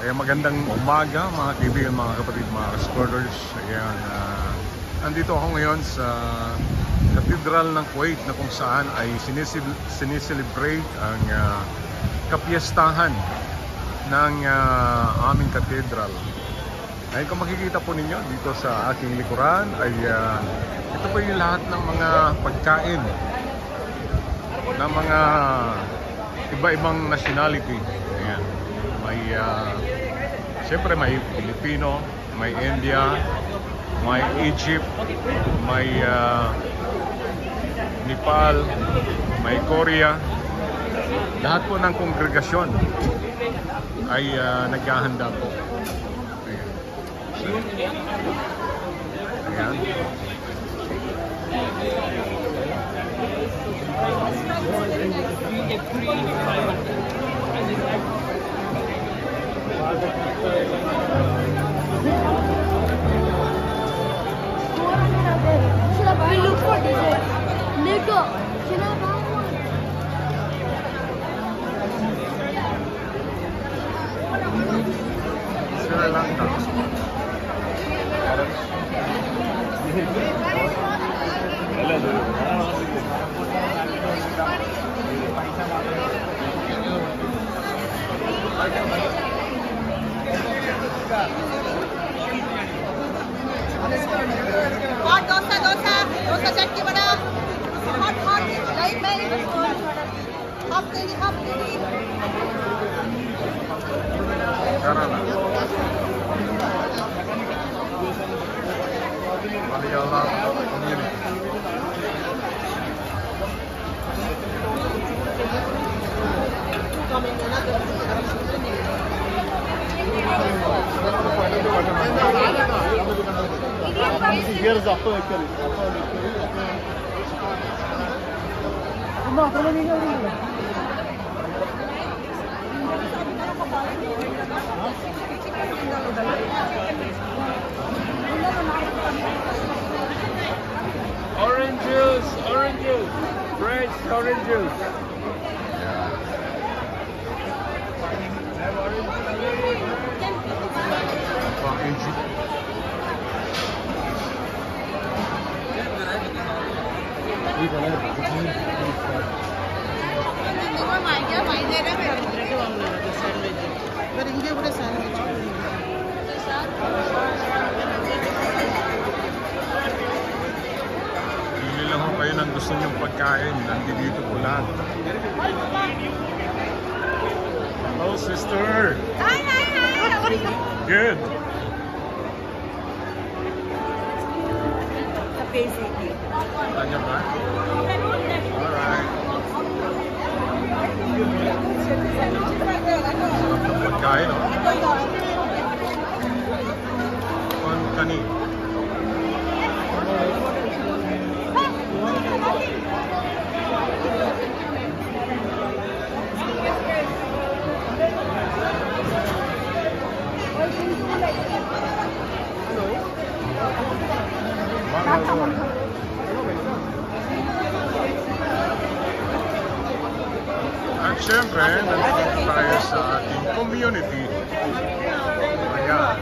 Kaya magandang umaga mga kaibigan, mga kapatid, mga supporters. Ayan, nandito ako ngayon sa Cathedral ng Kuwait na kung saan ay sineselebrate ang kapiyastahan ng aming cathedral. Ay kung makikita po ninyo dito sa aking likuran ay ito po yung lahat ng mga pagkain ng mga iba-ibang nationality. Ayan. May siyempre may Pilipino, may India, may Egypt, may Nepal, may Korea. Lahat po ng kongregasyon ay naghahanda po. Ayan. We look for dessert. Lego. Sri Lanka. Hot dosa chutney bana, hot like mein, half kg. Kerala. Malayalam community. Orange juice, fresh orange juice. From Egypt. Pili lang ho kayo ng gusto nyong pagkain. Nandito po lahat. Hello, sister. Hi. Good. Tanya ba? Alright. Sarap ng pagkain, no? Con kani. At syempre, nandito tayo sa ating community. Ayan.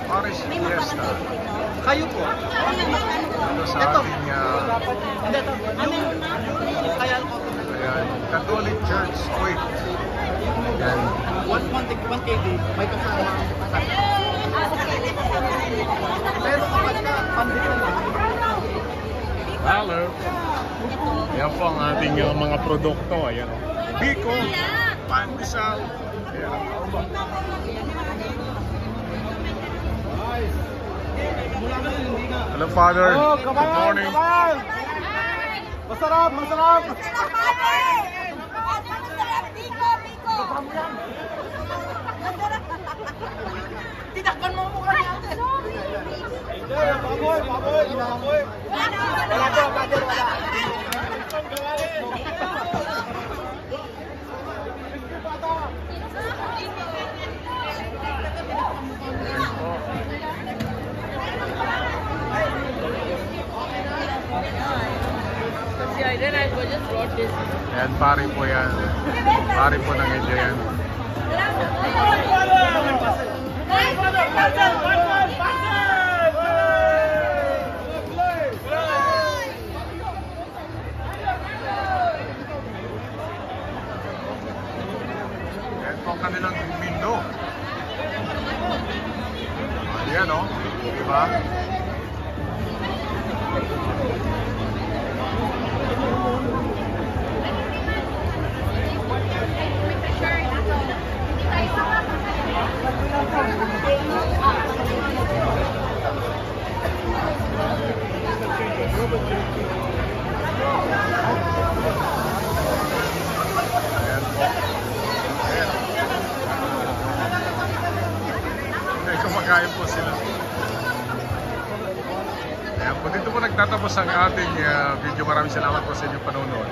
Paris Fiesta. Kayo po. Dito sa ating ayan, Catholic Church Kuwait. Ayan. 1 kg. May kasama. Pero kapag na, pandito na. Hello. Yan po ang ating mga produkto. Ayan. Biko, pandesal. Ayan. Hello, Father. Good morning. Masarap! Tinakpan mo mukha natin. Baboy! Wala po, wala. Ayan, pari po yan. Pari po ng India yan. po ang kanilang window. Ayan o, diba? Ayan po. Ayan. May kumakain po sila. Ayan po, dito po nagtatapos ang ating video. Maraming salamat po sa inyong panonood.